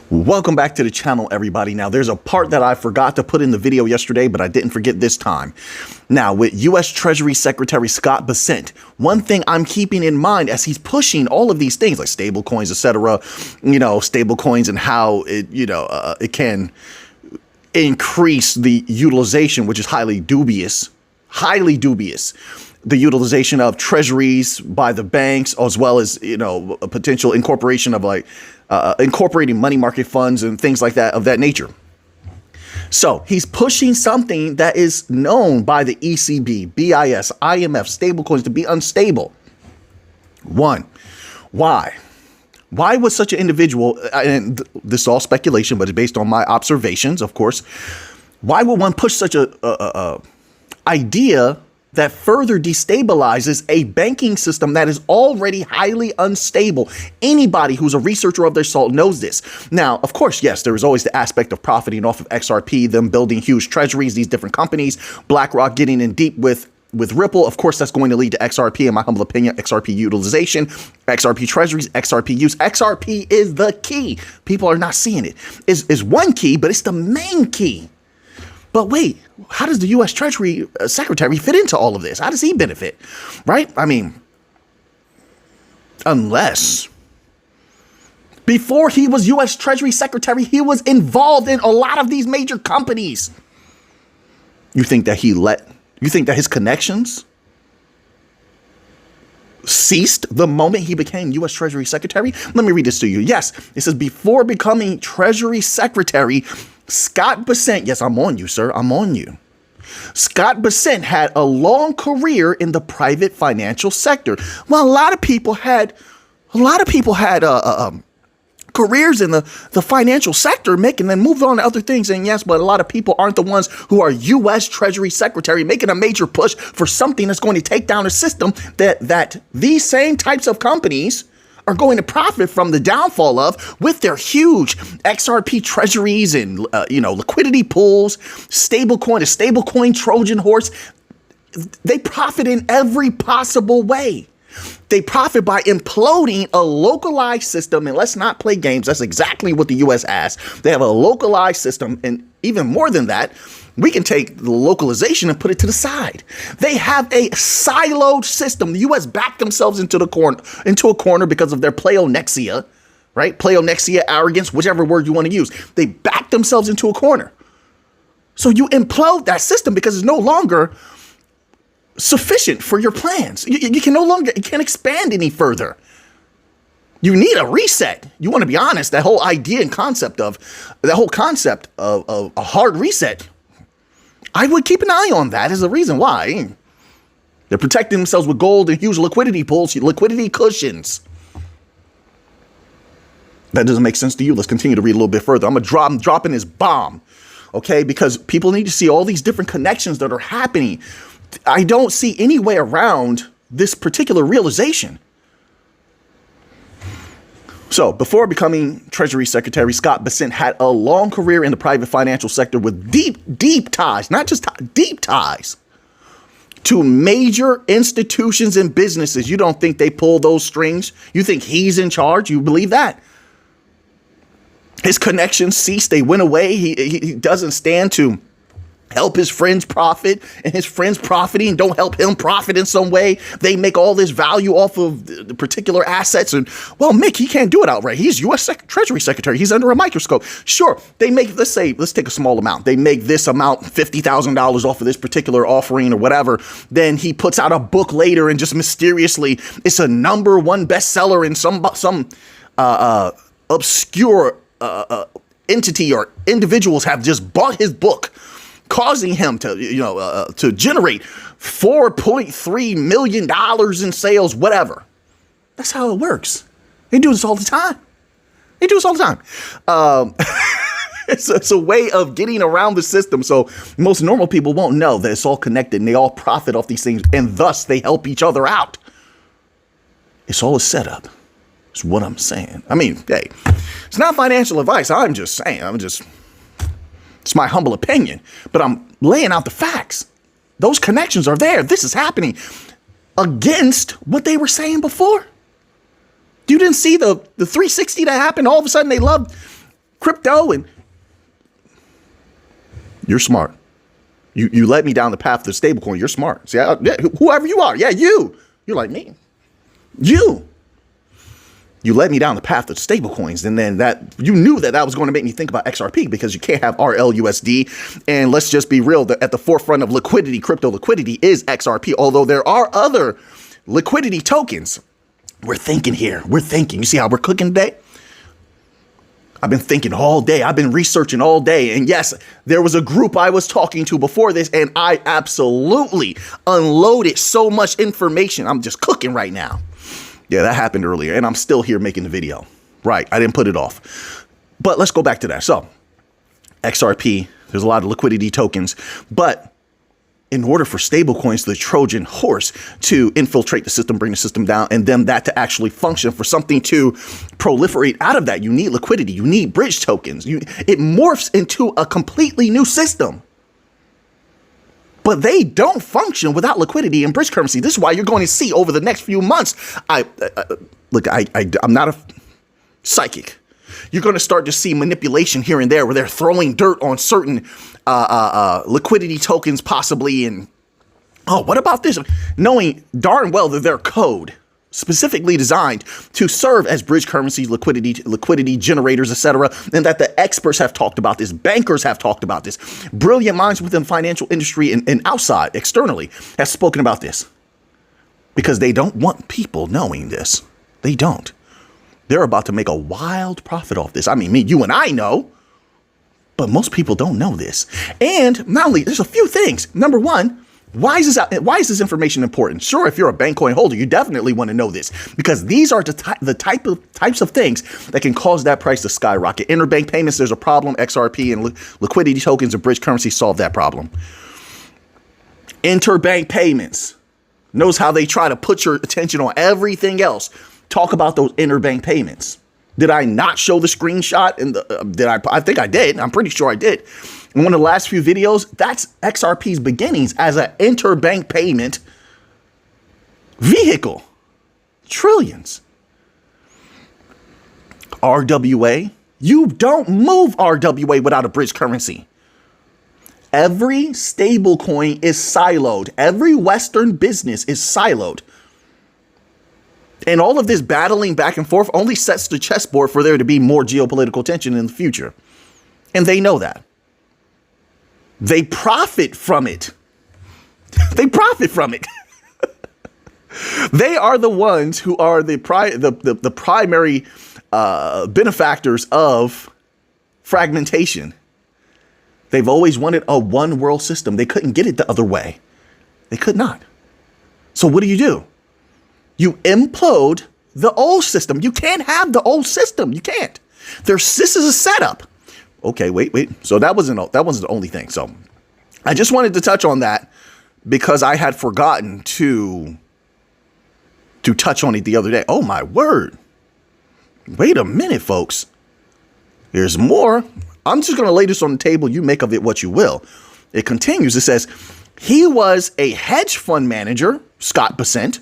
Welcome back to the channel, everybody. Now, there's a part that I forgot to put in the video yesterday, but I didn't forget this time. Now, with U.S. Treasury Secretary Scott Bessent, one thing I'm keeping in mind as he's pushing all of these things like stable coins, etc., stable coins and how it can increase the utilization, which is highly dubious. The utilization of treasuries by the banks, as well as, a potential incorporation of incorporating money market funds and things like that of that nature. So he's pushing something that is known by the ECB, BIS, IMF, stablecoins to be unstable. One, why? Why would such an individual, and this is all speculation, but it's based on my observations, of course, why would one push such a idea that further destabilizes a banking system that is already highly unstable? Anybody who's a researcher of their salt knows this. Now, of course, yes, there is always the aspect of profiting off of XRP, them building huge treasuries, these different companies, BlackRock getting in deep with Ripple. Of course, that's going to lead to XRP, in my humble opinion, XRP utilization, XRP treasuries, XRP use. XRP is the key. People are not seeing it. It's one key, but it's the main key. But wait, how does the U.S. Treasury Secretary fit into all of this? How does he benefit? Right? I mean, unless before he was U.S. Treasury Secretary, he was involved in a lot of these major companies. You think that his connections ceased the moment he became U.S. Treasury Secretary? Let me read this to you. Yes, it says before becoming Treasury Secretary, Scott Bessent, yes, I'm on you, sir. I'm on you. Scott Bessent had a long career in the private financial sector. Well, a lot of people had careers in the financial sector, making them move on to other things. And yes, but a lot of people aren't the ones who are U.S. Treasury Secretary making a major push for something that's going to take down a system that these same types of companies are going to profit from the downfall of with their huge XRP treasuries and, liquidity pools, a stablecoin Trojan horse. They profit in every possible way. They profit by imploding a localized system. And let's not play games. That's exactly what the U.S. has. They have a localized system. And even more than that, we can take the localization and put it to the side. They have a siloed system. The U.S. backed themselves into a corner because of their pleonexia, right? Pleonexia, arrogance, whichever word you want to use. They backed themselves into a corner. So you implode that system because it's no longer sufficient for your plans. You can't expand any further. You need a reset. You want to be honest, that whole idea and concept of a hard reset, I would keep an eye on that as a reason why. They're protecting themselves with gold and huge liquidity pools, liquidity cushions. That doesn't make sense to you. Let's continue to read a little bit further. I'm dropping this bomb, okay? Because people need to see all these different connections that are happening. I don't see any way around this particular realization. So before becoming Treasury Secretary, Scott Bessent had a long career in the private financial sector with deep ties, not just deep ties to major institutions and businesses. You don't think they pull those strings? You think he's in charge? You believe that? His connections ceased. They went away. He doesn't stand to help his friends profit, and his friends profiting don't help him profit in some way. They make all this value off of the particular assets. And, well, Mick, he can't do it outright. He's U.S. Treasury Secretary. He's under a microscope. Sure, they make, let's take a small amount. They make this amount, $50,000 off of this particular offering or whatever. Then he puts out a book later and just mysteriously, it's a #1 bestseller, and some obscure entity or individuals have just bought his book, causing him to generate $4.3 million in sales, whatever. That's how it works. They do this all the time. It's a way of getting around the system. So most normal people won't know that it's all connected and they all profit off these things, and thus they help each other out. It's all a setup. It's what I'm saying. I mean, hey, it's not financial advice. I'm just saying. It's my humble opinion, but I'm laying out the facts. Those connections are there. This is happening against what they were saying before. You didn't see the 360 that happened. All of a sudden they loved crypto, and you're smart. You led me down the path to stablecoin. You're smart. See, whoever you are, yeah, you're like me. You led me down the path of stablecoins, and then you knew that was going to make me think about XRP, because you can't have RLUSD. And let's just be real, at the forefront of liquidity, crypto liquidity, is XRP. Although there are other liquidity tokens. We're thinking here. We're thinking. You see how we're cooking today? I've been thinking all day. I've been researching all day. And yes, there was a group I was talking to before this, and I absolutely unloaded so much information. I'm just cooking right now. Yeah, that happened earlier, and I'm still here making the video. Right, I didn't put it off. But let's go back to that. So, XRP, there's a lot of liquidity tokens, but in order for stablecoins, the Trojan horse, to infiltrate the system, bring the system down, and then that to actually function, for something to proliferate out of that, you need liquidity, you need bridge tokens. It morphs into a completely new system. But they don't function without liquidity and bridge currency. This is why you're going to see over the next few months. I'm not a psychic. You're going to start to see manipulation here and there, where they're throwing dirt on certain liquidity tokens, possibly. And what about this? Knowing darn well that their code specifically designed to serve as bridge currencies, liquidity generators, etc., and that the experts have talked about this, bankers have talked about this, brilliant minds within the financial industry and outside, externally, have spoken about this, because they don't want people knowing this. They don't. They're about to make a wild profit off this. I mean, you and I know, but most people don't know this. And not only, there's a few things. Number one, why is this information important? Sure, if you're a Bankcoin holder, you definitely want to know this, because these are the types of things that can cause that price to skyrocket. Interbank payments, there's a problem. XRP and liquidity tokens and bridge currency solve that problem. Interbank payments. Notice how they try to put your attention on everything else. Talk about those interbank payments. Did I not show the screenshot? I think I did. I'm pretty sure I did. In one of the last few videos, that's XRP's beginnings as an interbank payment vehicle. Trillions. RWA. You don't move RWA without a bridge currency. Every stable coin is siloed. Every Western business is siloed. And all of this battling back and forth only sets the chessboard for there to be more geopolitical tension in the future. And they know that. They profit from it. They profit from it. They are the ones who are the primary benefactors of fragmentation. They've always wanted a one world system. They couldn't get it the other way. They could not. So what do? You implode the old system. You can't have the old system. You can't. This is a setup. Okay, wait. So that wasn't the only thing. So I just wanted to touch on that, because I had forgotten to touch on it the other day. Oh my word. Wait a minute, folks. There's more. I'm just going to lay this on the table. You make of it what you will. It continues. It says, he was a hedge fund manager, Scott Bessent,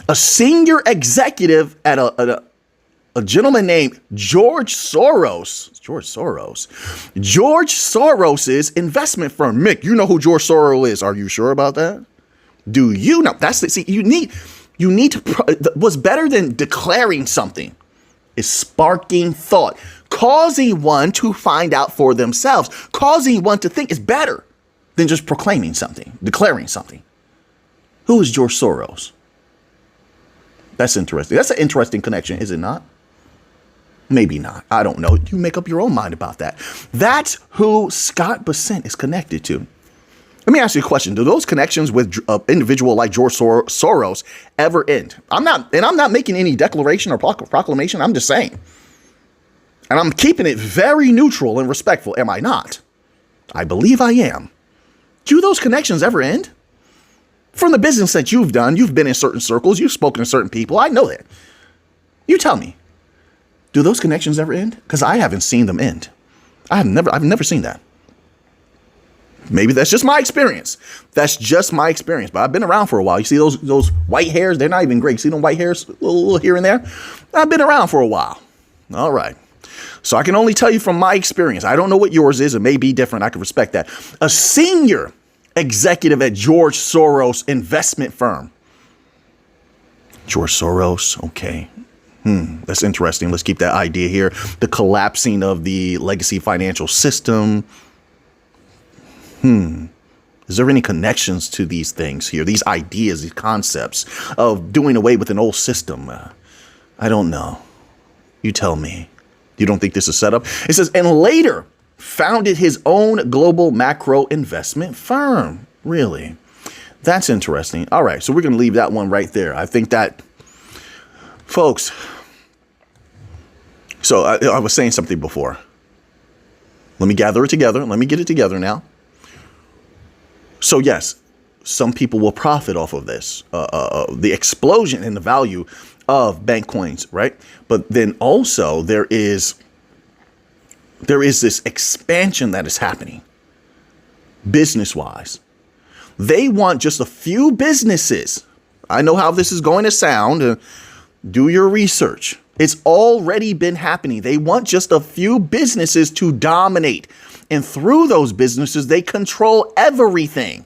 a senior executive at a gentleman named George Soros. George Soros's investment firm. Mick, you know who George Soros is. Are you sure about that? Do you know? You need to, what's better than declaring something is sparking thought, causing one to find out for themselves, causing one to think is better than just proclaiming something, declaring something. Who is George Soros? That's interesting. That's an interesting connection, is it not? Maybe not. I don't know. You make up your own mind about that. That's who Scott Bessent is connected to. Let me ask you a question. Do those connections with an individual like George Soros ever end? I'm not making any declaration or proclamation. I'm just saying. And I'm keeping it very neutral and respectful. Am I not? I believe I am. Do those connections ever end? From the business that you've done, you've been in certain circles, you've spoken to certain people. I know that. You tell me, do those connections ever end? Because I haven't seen them end. I've never seen that. Maybe that's just my experience. That's just my experience. But I've been around for a while. You see those white hairs? They're not even gray. See them white hairs a little here and there? I've been around for a while. All right. So I can only tell you from my experience. I don't know what yours is. It may be different. I can respect that. A senior executive at George Soros investment firm. George Soros. Okay. That's interesting. Let's keep that idea here. The collapsing of the legacy financial system. Is there any connections to these things here? These ideas, these concepts of doing away with an old system? I don't know. You tell me. You don't think this is set up? It says, and later founded his own global macro investment firm. Really? That's interesting. All right. So we're going to leave that one right there. I think that, folks. So I was saying something before. Let me gather it together. Let me get it together now. So yes, some people will profit off of this, the explosion in the value of bank coins, right? But then also there is this expansion that is happening business-wise. They want just a few businesses. I know how this is going to sound. Do your research. It's already been happening. They want just a few businesses to dominate. And through those businesses, they control everything.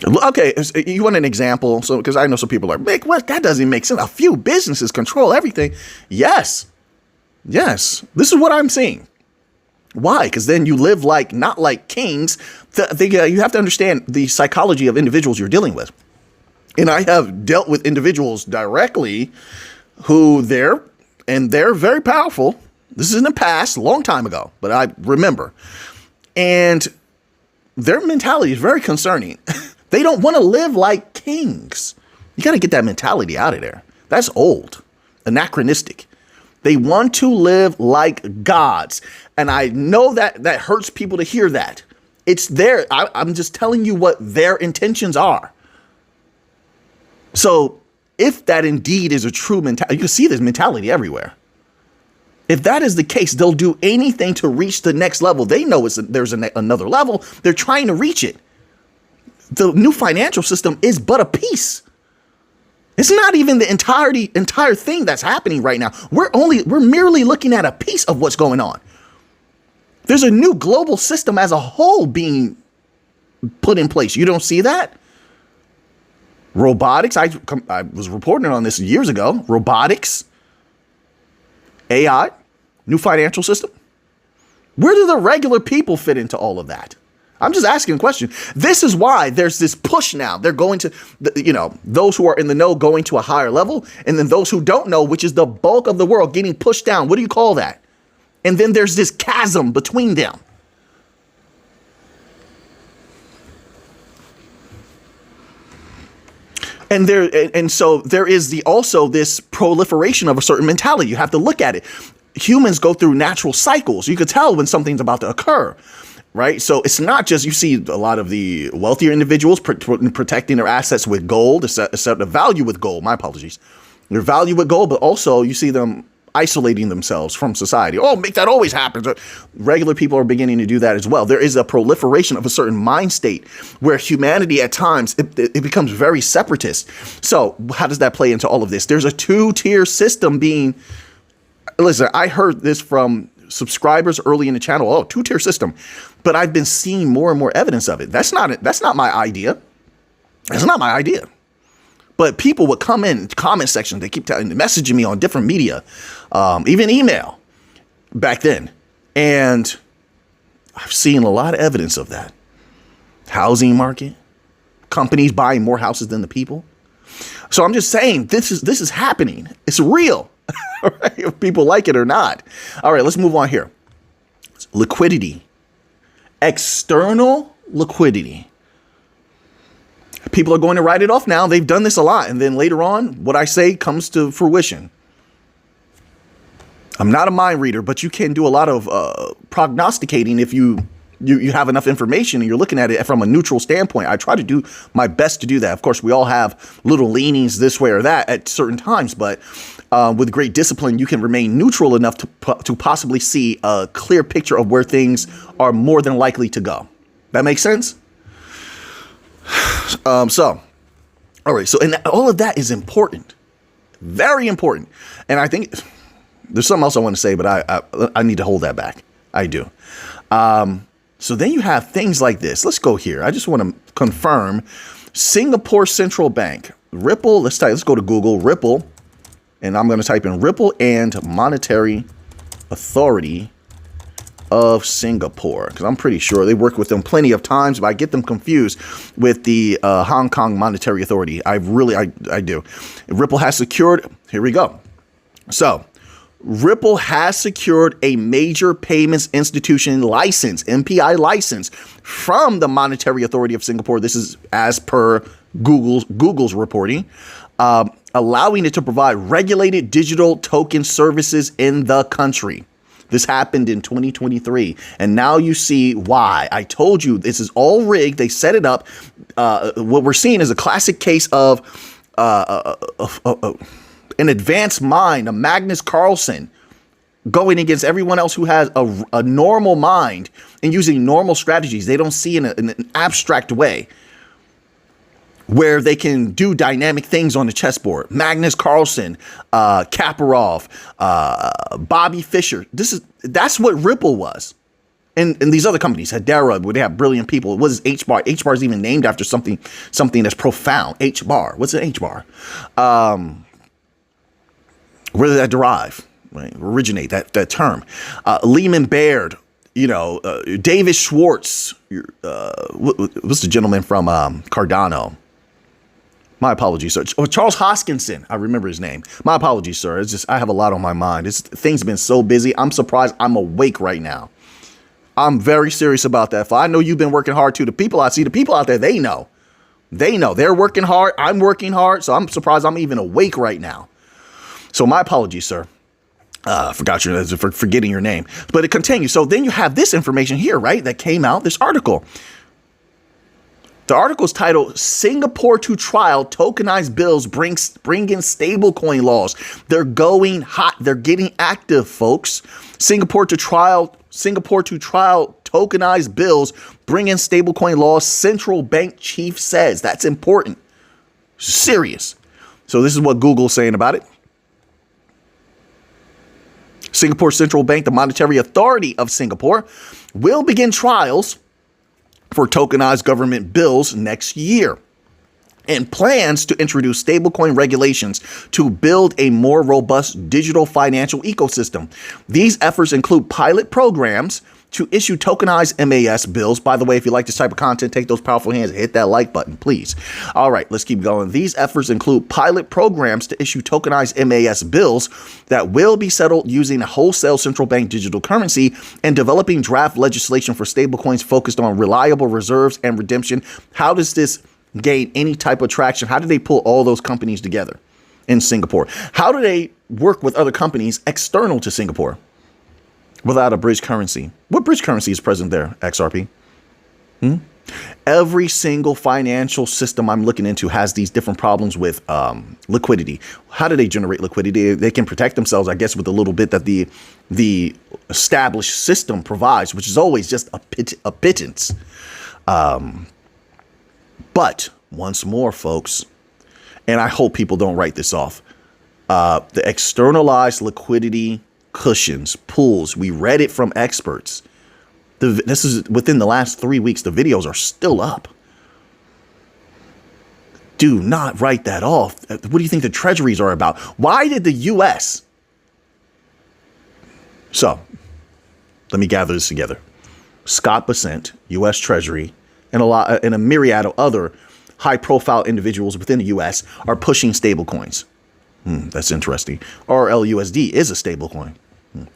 Okay, you want an example? So, because I know some people are like, what? That doesn't make sense. A few businesses control everything. Yes. This is what I'm seeing. Why? Because then you live not like kings. You have to understand the psychology of individuals you're dealing with. And I have dealt with individuals directly who they're very powerful. This is in the past, a long time ago, but I remember. And their mentality is very concerning. They don't want to live like kings. You got to get that mentality out of there. That's old, anachronistic. They want to live like gods. And I know that hurts people to hear that. It's there. I'm just telling you what their intentions are. So if that indeed is a true mentality, you can see this mentality everywhere. If that is the case, they'll do anything to reach the next level. They know there's another level. They're trying to reach it. The new financial system is but a piece. It's not even the entire thing that's happening right now. We're merely looking at a piece of what's going on. There's a new global system as a whole being put in place. You don't see that? Robotics. I was reporting on this years ago. Robotics, AI, new financial system. Where do the regular people fit into all of that? I'm just asking a question. This is why there's this push now. They're going to, those who are in the know going to a higher level, and then those who don't know, which is the bulk of the world, getting pushed down. What do you call that? And then there's this chasm between them. And so there is also this proliferation of a certain mentality. You have to look at it. Humans go through natural cycles. You could tell when something's about to occur, right? So it's not just, you see a lot of the wealthier individuals protecting their assets with gold, set the value with gold. My apologies. Their value with gold, but also you see them isolating themselves from society. Oh, make that always happen. Regular people are beginning to do that as well. There is a proliferation of a certain mind state where humanity at times, it becomes very separatist. So how does that play into all of this? There's a two-tier system being, listen, I heard this from subscribers early in the channel. Oh, two-tier system. But I've been seeing more and more evidence of it. That's not my idea. That's not my idea. But people would come in comment sections. They keep messaging me on different media, even email back then. And I've seen a lot of evidence of that. Housing market, companies buying more houses than the people. So I'm just saying this is happening. It's real, right? If people like it or not. All right, let's move on here. Liquidity, external liquidity. People are going to write it off now. They've done this a lot. And then later on, what I say comes to fruition. I'm not a mind reader, but you can do a lot of prognosticating if you have enough information and you're looking at it from a neutral standpoint. I try to do my best to do that. Of course, we all have little leanings this way or that at certain times, but with great discipline, you can remain neutral enough to possibly see a clear picture of where things are more than likely to go. That makes sense? All right. So, and all of that is important. Very important. And I think there's something else I want to say, but I need to hold that back. I do. So then you have things like this. Let's go here. I just want to confirm Singapore Central Bank, Ripple. Let's go to Google, Ripple, and I'm going to type in Ripple and Monetary Authority of Singapore, because I'm pretty sure they work with them plenty of times, but I get them confused with the Hong Kong Monetary Authority. I do. Ripple has secured, here we go. So Ripple has secured a major payments institution license, MPI license, from the Monetary Authority of Singapore. This is as per Google's reporting, allowing it to provide regulated digital token services in the country. This happened in 2023, and now you see why. I told you this is all rigged. They set it up. What we're seeing is a classic case of an advanced mind, a Magnus Carlsen, going against everyone else who has a normal mind and using normal strategies they don't see in an abstract way, where they can do dynamic things on the chessboard. Magnus Carlsen, Kaparov, Bobby Fischer. That's what Ripple was. And these other companies, Hedera, where they have brilliant people. What is H-bar? H-bar is even named after something that's profound. H-bar. What's an H-bar? Where did that derive? Right? Originate that term. Lehman Baird. David Schwartz. What's the gentleman from Cardano? My apologies, sir. Charles Hoskinson. I remember his name. My apologies, sir. It's just I have a lot on my mind. Things have been so busy. I'm surprised I'm awake right now. I'm very serious about that. I know you've been working hard too. The people out there, they know. They're working hard. I'm working hard. So I'm surprised I'm even awake right now. So my apologies, sir. Forgot for forgetting your name. But it continues. So then you have this information here, right? That came out, this article. The article is titled Singapore to Trial Tokenized Bills Bring in Stablecoin Laws. They're going hot. They're getting active, folks. Singapore to trial tokenized bills bring in stablecoin laws. Central bank chief says. That's important. Serious. So this is what Google's saying about it. Singapore Central Bank, the Monetary Authority of Singapore, will begin trials for tokenized government bills next year, and plans to introduce stablecoin regulations to build a more robust digital financial ecosystem. These efforts include pilot programs to issue tokenized MAS bills. By the way, if you like this type of content, take those powerful hands and hit that like button, please. All right, let's keep going. These efforts include pilot programs to issue tokenized MAS bills that will be settled using a wholesale central bank digital currency, and developing draft legislation for stablecoins focused on reliable reserves and redemption. How does this gain any type of traction? How do they pull all those companies together in Singapore? How do they work with other companies external to Singapore without a bridge currency? What bridge currency is present there, XRP? Every single financial system I'm looking into has these different problems with liquidity. How do they generate liquidity? They can protect themselves, I guess, with a little bit that the established system provides, which is always just a pittance. But once more, folks, and I hope people don't write this off, the externalized liquidity cushions, pools, we read it from experts. This is within the last 3 weeks. The videos are still up. Do not write that off. What do you think the treasuries are about? Why did the U.S.? So let me gather this together. Scott Bessent, U.S. Treasury, and a myriad of other high-profile individuals within the U.S. are pushing stablecoins. That's interesting. RLUSD is a stablecoin.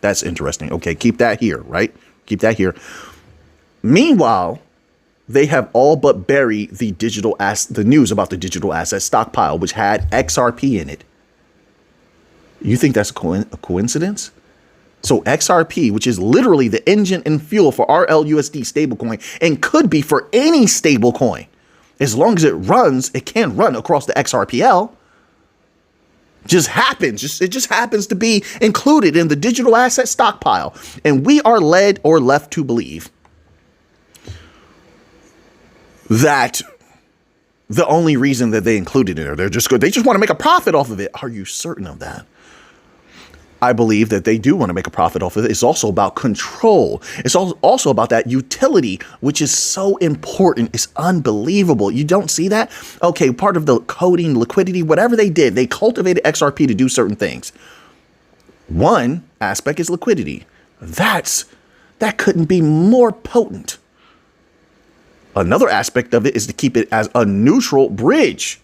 That's interesting. Okay, keep that here, right? Keep that here. Meanwhile, they have all but buried the news about the digital asset stockpile, which had XRP in it. You think that's a coincidence? So XRP, which is literally the engine and fuel for RLUSD stablecoin, and could be for any stablecoin, as long as it runs, it can run across the XRPL. It just happens to be included in the digital asset stockpile. And we are led or left to believe that the only reason that they included it there. They're just good. They just want to make a profit off of it. Are you certain of that? I believe that they do want to make a profit off of it. It's also about control. It's also about that utility, which is so important. It's unbelievable. You don't see that? Okay, part of the coding, liquidity, whatever they did, they cultivated XRP to do certain things. One aspect is liquidity. That couldn't be more potent. Another aspect of it is to keep it as a neutral bridge,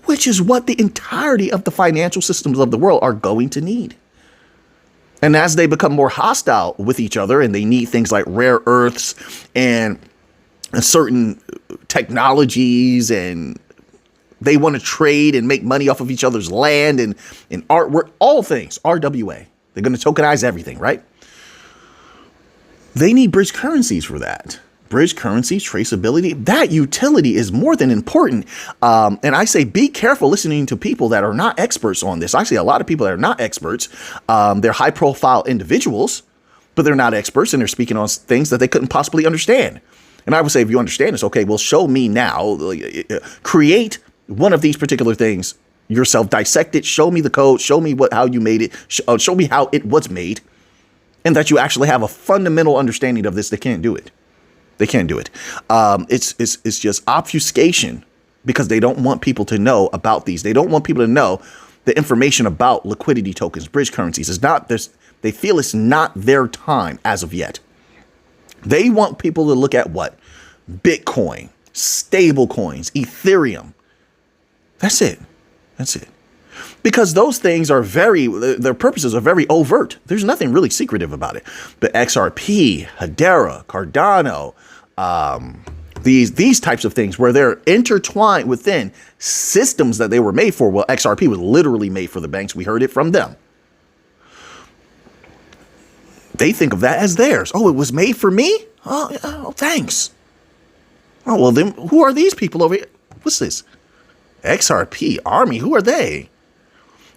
which is what the entirety of the financial systems of the world are going to need. And as they become more hostile with each other and they need things like rare earths and certain technologies, and they want to trade and make money off of each other's land and artwork, all things, RWA. They're going to tokenize everything, right? They need bridge currencies for that. Bridge currencies, traceability, that utility is more than important. And I say, be careful listening to people that are not experts on this. I see a lot of people that are not experts. They're high profile individuals, but they're not experts, and they're speaking on things that they couldn't possibly understand. And I would say, if you understand this, okay, well, show me now, create one of these particular things yourself, dissect it, show me the code, show me how you made it, show me how it was made, and that you actually have a fundamental understanding of this. They can't do it. They can't do it. It's just obfuscation, because they don't want people to know about these. They don't want people to know the information about liquidity tokens, bridge currencies. It's not this. They feel it's not their time as of yet. They want people to look at what? Bitcoin, stable coins, Ethereum. That's it. That's it. Because those things are their purposes are very overt. There's nothing really secretive about it. But XRP, Hedera, Cardano, these types of things where they're intertwined within systems that they were made for. Well, XRP was literally made for the banks. We heard it from them. They think of that as theirs. Oh, it was made for me? Oh, thanks. Oh, well, then who are these people over here? What's this? XRP Army, who are they?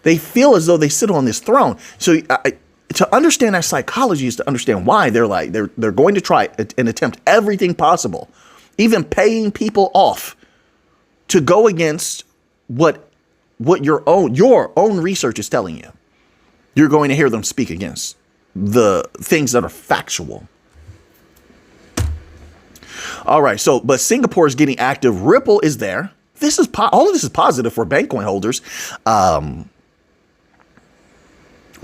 They feel as though they sit on this throne. So to understand that psychology is to understand why they're going to try and attempt everything possible, even paying people off to go against what your own research is telling you. You're going to hear them speak against the things that are factual. All right. So, but Singapore is getting active. Ripple is there. All of this is positive for Bankcoin holders.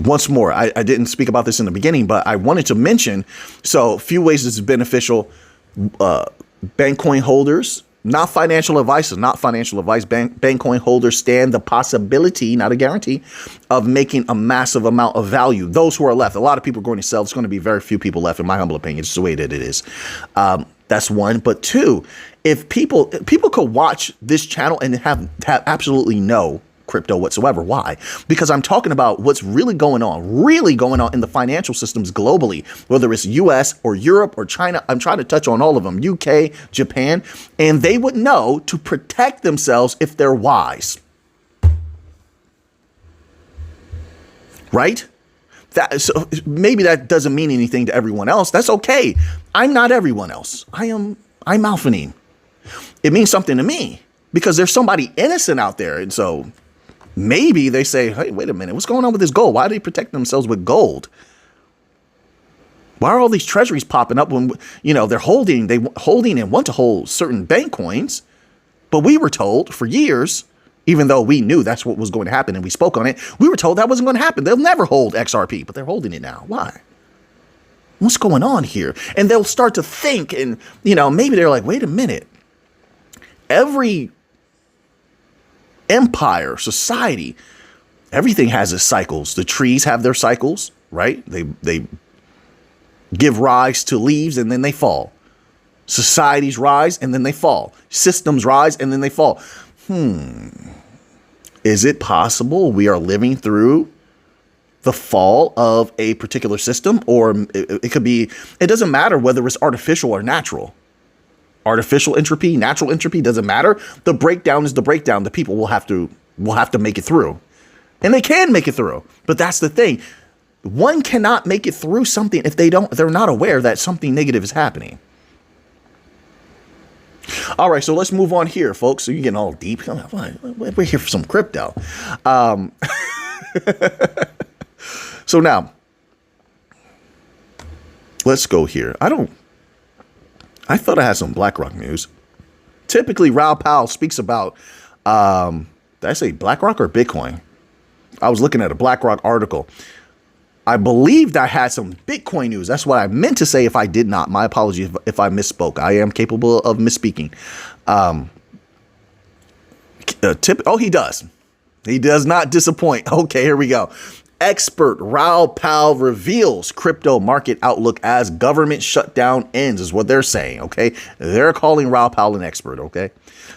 Once more, I didn't speak about this in the beginning, but I wanted to mention, so a few ways this is beneficial. Bankcoin holders, not financial advice, Bankcoin holders stand the possibility, not a guarantee, of making a massive amount of value. Those who are left, a lot of people are going to sell. There's going to be very few people left, in my humble opinion. It's the way that it is. That's one. But two, if people could watch this channel and have absolutely no crypto whatsoever. Why? Because I'm talking about what's really going on in the financial systems globally, whether it's US or Europe or China. I'm trying to touch on all of them, UK, Japan, and they would know to protect themselves if they're wise. Right? So maybe that doesn't mean anything to everyone else. That's okay. I'm not everyone else. I'm Alphanine. It means something to me because there's somebody innocent out there. And so maybe they say, hey, wait a minute, what's going on with this gold? Why do they protect themselves with gold? Why are all these treasuries popping up when, they're holding and want to hold certain bank coins? But we were told for years, even though we knew that's what was going to happen and we spoke on it, we were told that wasn't going to happen. They'll never hold XRP, but they're holding it now. Why? What's going on here? And they'll start to think and, maybe they're like, wait a minute. Every empire, society, everything has its cycles. The trees have their cycles, right? They give rise to leaves and then they fall. Societies rise and then they fall. Systems rise and then they fall. Is it possible we are living through the fall of a particular system? Or it could be, it doesn't matter whether it's artificial or natural. Artificial entropy, natural entropy, doesn't matter. The breakdown is the breakdown. The people will have to make it through. And they can make it through. But that's the thing. One cannot make it through something if they're not aware that something negative is happening. All right, so let's move on here, folks. So you're getting all deep. We're here for some crypto. So now, let's go here. I thought I had some BlackRock news. Typically, Raoul Pal speaks about, did I say BlackRock or Bitcoin? I was looking at a BlackRock article. I believed I had some Bitcoin news. That's what I meant to say if I did not. My apologies if I misspoke. I am capable of misspeaking. He does. He does not disappoint. Okay, here we go. Expert Raoul Pal reveals crypto market outlook as government shutdown ends is what they're saying. Okay, they're calling Raoul Pal an expert. Okay,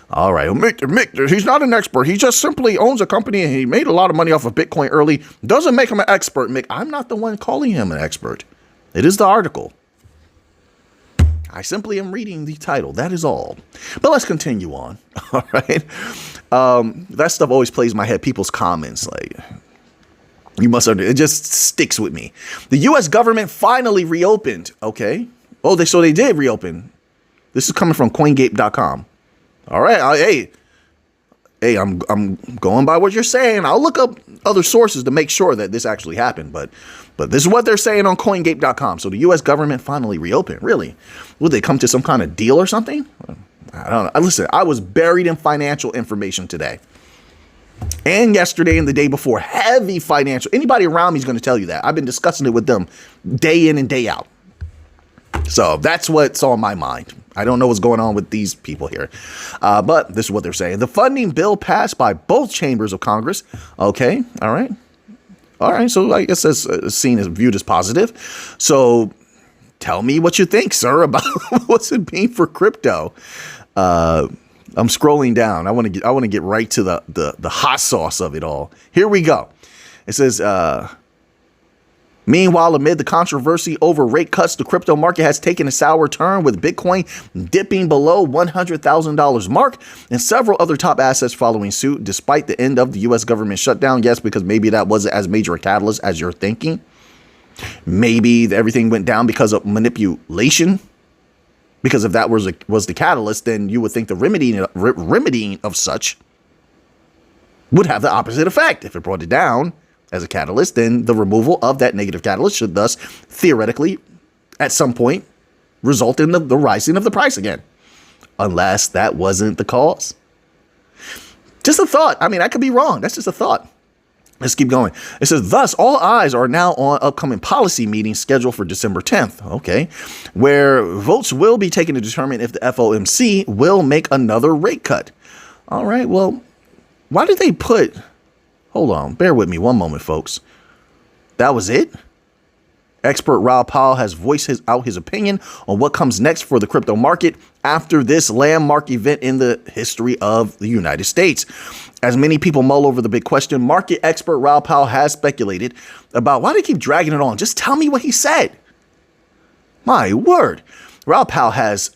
all right. Mick, he's not an expert. He just simply owns a company and he made a lot of money off of Bitcoin early. Doesn't make him an expert, Mick. I'm not the one calling him an expert. It is the article. I simply am reading the title. That is all. But let's continue on. All right. That stuff always plays in my head. People's comments like. You must understand. It just sticks with me. The U.S. government finally reopened. Okay. Oh, so they did reopen. This is coming from CoinGate.com. All right. Hey, I'm going by what you're saying. I'll look up other sources to make sure that this actually happened. But this is what they're saying on CoinGate.com. So the U.S. government finally reopened. Really? Would they come to some kind of deal or something? I don't know. Listen, I was buried in financial information today. And yesterday and the day before, heavy financial. Anybody around me is going to tell you that. I've been discussing it with them day in and day out. So that's what's on my mind. I don't know what's going on with these people here. But this is what they're saying. The funding bill passed by both chambers of Congress. Okay. All right. So I guess that's viewed as positive. So tell me what you think, sir, about what's it mean for crypto. I'm scrolling down. I want to get right to the hot sauce of it all. Here we go. It says, meanwhile, amid the controversy over rate cuts, the crypto market has taken a sour turn with Bitcoin dipping below $100,000 mark and several other top assets following suit despite the end of the U.S. government shutdown. Yes, because maybe that wasn't as major a catalyst as you're thinking. Maybe everything went down because of manipulation. Because if that was the catalyst, then you would think the remedying of such would have the opposite effect. If it brought it down as a catalyst, then the removal of that negative catalyst should thus theoretically, at some point, result in the rising of the price again. Unless that wasn't the cause. Just a thought. I mean, I could be wrong. That's just a thought. Let's keep going. It says, thus, all eyes are now on upcoming policy meetings scheduled for December 10th, okay, where votes will be taken to determine if the FOMC will make another rate cut. All right, well, why did they hold on, bear with me one moment, folks. That was it? Expert Raoul Pal has voiced his opinion on what comes next for the crypto market after this landmark event in the history of the United States. As many people mull over the big question, market expert Raoul Pal has speculated about why they keep dragging it on. Just tell me what he said. My word. Raoul Pal has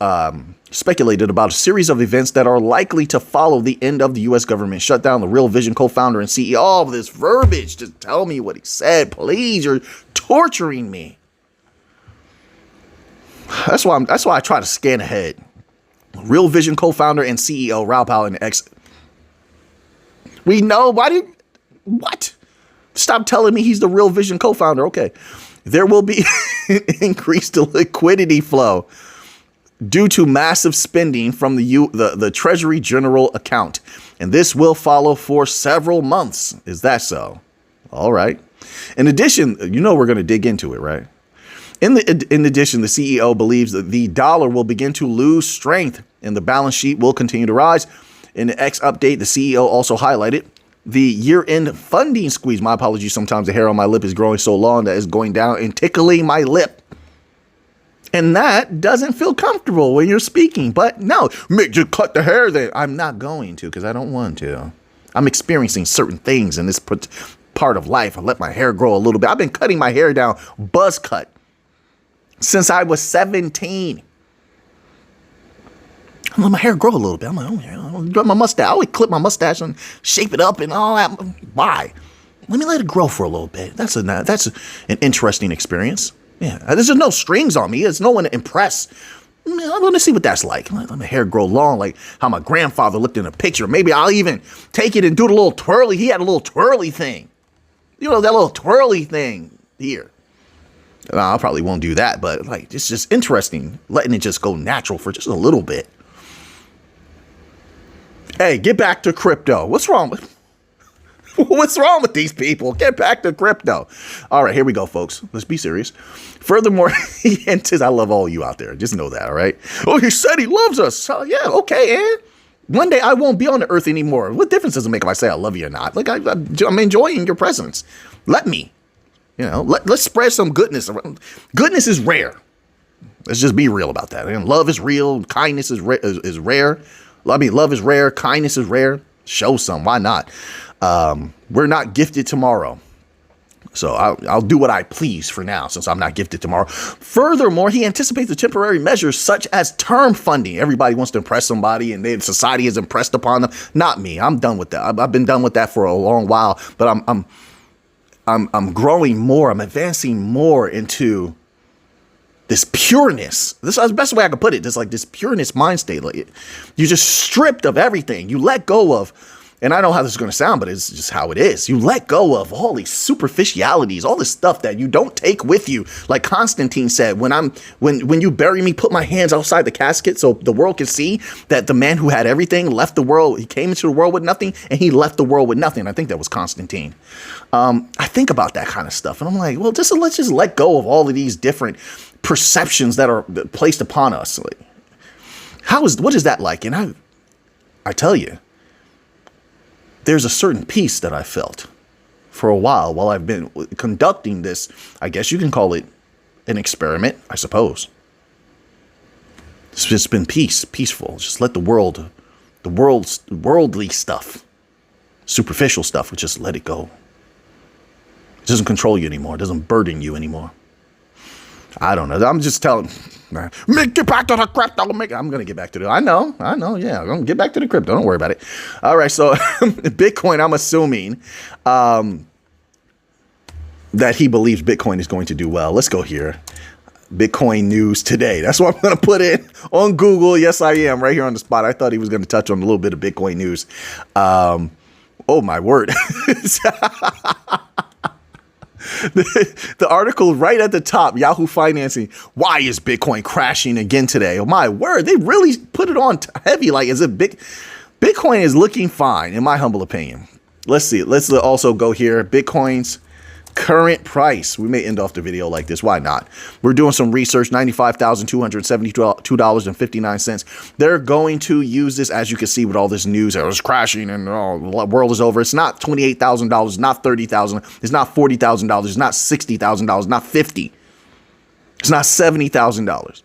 speculated about a series of events that are likely to follow the end of the U.S. government shutdown. The Real Vision co-founder and CEO, all of this verbiage. Just tell me what he said, please. You're torturing me. That's why I try to scan ahead. Real Vision co-founder and CEO Raoul Pal and X. We know. What? Stop telling me he's the Real Vision co-founder. Okay. There will be increased liquidity flow due to massive spending from the Treasury General account. And this will follow for several months. Is that so? All right. In addition, we're going to dig into it, right? In addition, the CEO believes that the dollar will begin to lose strength and the balance sheet will continue to rise. In the X update, the CEO also highlighted the year-end funding squeeze. My apologies. Sometimes the hair on my lip is growing so long that it's going down and tickling my lip. And that doesn't feel comfortable when you're speaking. But no, Mick, just cut the hair then. I'm not going to because I don't want to. I'm experiencing certain things in this part of life. I let my hair grow a little bit. I've been cutting my hair down, buzz cut, since I was 17. I let my hair grow a little bit. I'm like, I'll grow my mustache. I always clip my mustache and shape it up and all that. Why? Let it grow for a little bit. That's an interesting experience. Yeah, there's just no strings on me. There's no one to impress. I want to see what that's like. Let my hair grow long, like how my grandfather looked in a picture. Maybe I'll even take it and do the little twirly. He had a little twirly thing. You know, that little twirly thing here. I probably won't do that, but like, it's just interesting letting it just go natural for just a little bit. Hey, get back to crypto. What's wrong with these people? Get back to crypto. All right, here we go, folks. Let's be serious. Furthermore, he hinted, I love all you out there. Just know that, all right? Oh, he said he loves us. So, yeah, okay, and one day I won't be on the earth anymore. What difference does it make if I say I love you or not? Like, I'm enjoying your presence. Let me. You know, let's spread some goodness. Goodness is rare. Let's just be real about that. And love is real. Kindness is rare. I mean, love is rare. Kindness is rare. Show some. Why not? We're not gifted tomorrow. So I'll do what I please for now, since I'm not gifted tomorrow. Furthermore, he anticipates the temporary measures such as term funding. Everybody wants to impress somebody, and society is impressed upon them. Not me. I'm done with that. I've been done with that for a long while. But I'm growing more. I'm advancing more into this pureness. This is the best way I could put it. This like this pureness mind state. Like you're just stripped of everything. You let go of, and I know how this is going to sound, but it's just how it is. You let go of all these superficialities, all this stuff that you don't take with you. Like Constantine said, when you bury me, put my hands outside the casket so the world can see that the man who had everything left the world. He came into the world with nothing, and he left the world with nothing. I think that was Constantine. I think about that kind of stuff, and I'm like, well, let's just let go of all of these different perceptions that are placed upon us. Like, what is that like? And I tell you, there's a certain peace that I felt for a while I've been conducting this. I guess you can call it an experiment, I suppose. It's just been peaceful. Just let the worldly stuff, superficial stuff, just let it go. It doesn't control you anymore. It doesn't burden you anymore. I don't know. I'm just telling. Get back to the crypto. I'm going to get back to I know. Yeah, I'm going to get back to the crypto. Don't worry about it. All right. So Bitcoin, I'm assuming that he believes Bitcoin is going to do well. Let's go here. Bitcoin news today. That's what I'm going to put in on Google. Yes, I am right here on the spot. I thought he was going to touch on a little bit of Bitcoin news. Oh, my word. The article right at the top, Yahoo Financing. Why is Bitcoin crashing again today? Oh, my word. They really put it on heavy. Like, is it Bitcoin is looking fine, in my humble opinion. Let's see. Let's also go here. Bitcoin's current price. We may end off the video like this. Why not? We're doing some research. $95,272.59. They're going to use this, as you can see, with all this news. It was crashing and the world is over. It's not $28,000. It's not $30,000. It's not $40,000. It's not $60,000. Not $50,000. It's not $70,000.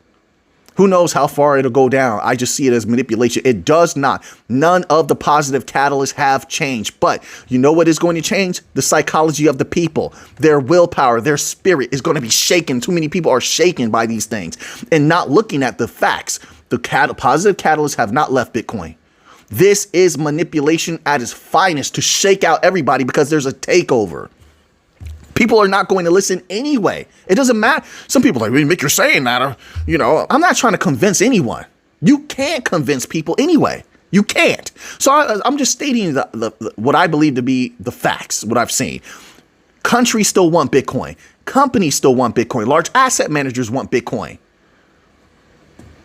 Who knows how far it'll go down? I just see it as manipulation. It does not. None of the positive catalysts have changed. But you know what is going to change? The psychology of the people. Their willpower, their spirit is going to be shaken. Too many people are shaken by these things and not looking at the facts. The positive catalysts have not left Bitcoin. This is manipulation at its finest to shake out everybody because there's a takeover. People are not going to listen anyway. It doesn't matter. Some people are like, Mick, you're saying that. Or, I'm not trying to convince anyone. You can't convince people anyway. You can't. So I'm just stating what I believe to be the facts, what I've seen. Countries still want Bitcoin. Companies still want Bitcoin. Large asset managers want Bitcoin.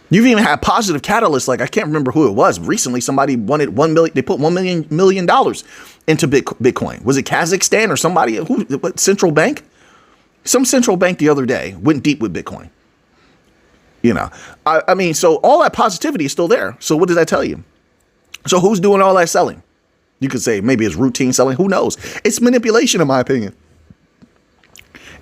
You've even had positive catalysts. Like, I can't remember who it was. Recently, somebody wanted $1 million. They put $1 million into Bitcoin. Was it Kazakhstan or somebody? What central bank? Some central bank the other day went deep with Bitcoin. I mean, so all that positivity is still there. So what does that tell you? So who's doing all that selling? You could say maybe it's routine selling. Who knows? It's manipulation, in my opinion.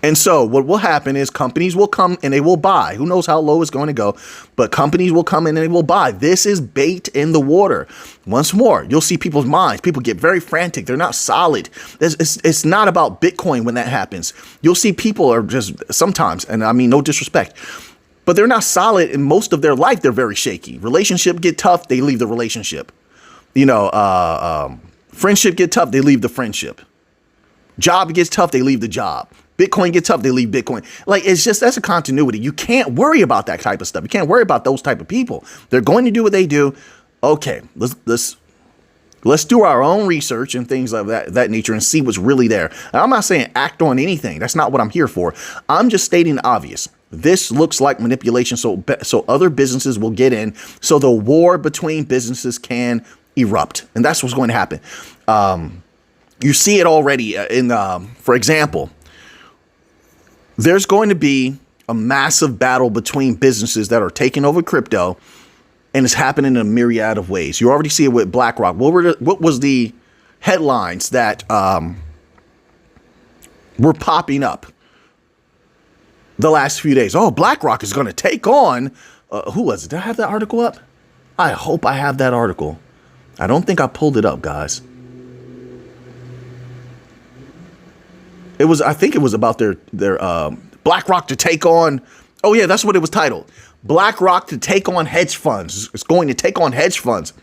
And so what will happen is companies will come and they will buy. Who knows how low it's going to go, but companies will come in and they will buy. This is bait in the water. Once more, you'll see people's minds. People get very frantic. They're not solid. It's not about Bitcoin when that happens. You'll see people are just sometimes, and I mean no disrespect, but they're not solid in most of their life. They're very shaky. Relationship get tough. They leave the relationship. Friendship get tough. They leave the friendship. Job gets tough, they leave the job. Bitcoin gets tough, they leave Bitcoin. Like, it's just, that's a continuity. You can't worry about that type of stuff. You can't worry about those type of people. They're going to do what they do. Okay, let's do our own research and things of that nature and see what's really there. And I'm not saying act on anything. That's not what I'm here for. I'm just stating the obvious. This looks like manipulation, so other businesses will get in, so the war between businesses can erupt, and that's what's going to happen. You see it already in, for example, there's going to be a massive battle between businesses that are taking over crypto, and it's happening in a myriad of ways. You already see it with BlackRock. What was the headlines that were popping up the last few days? Oh, BlackRock is going to take on, who was it? Did I have that article up? I hope I have that article. I don't think I pulled it up, guys. I think it was about their BlackRock to take on. Oh yeah, that's what it was titled. BlackRock to take on hedge funds. It's going to take on hedge funds.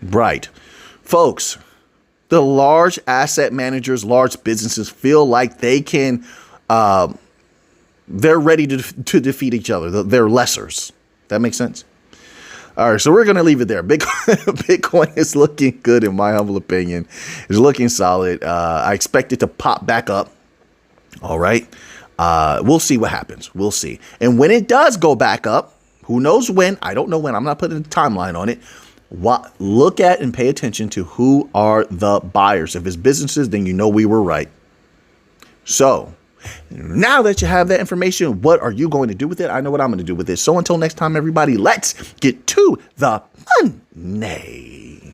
Right. Folks, the large asset managers, large businesses feel like they can, they're ready to defeat each other. They're lessers. That makes sense? All right, so we're going to leave it there. Bitcoin is looking good, in my humble opinion. It's looking solid. I expect it to pop back up. All right. We'll see what happens. We'll see. And when it does go back up, who knows when? I don't know when. I'm not putting a timeline on it. Look at and pay attention to who are the buyers. If it's businesses, then you know we were right. So now that you have that information, what are you going to do with it? I know what I'm going to do with it. So until next time, everybody, let's get to the money.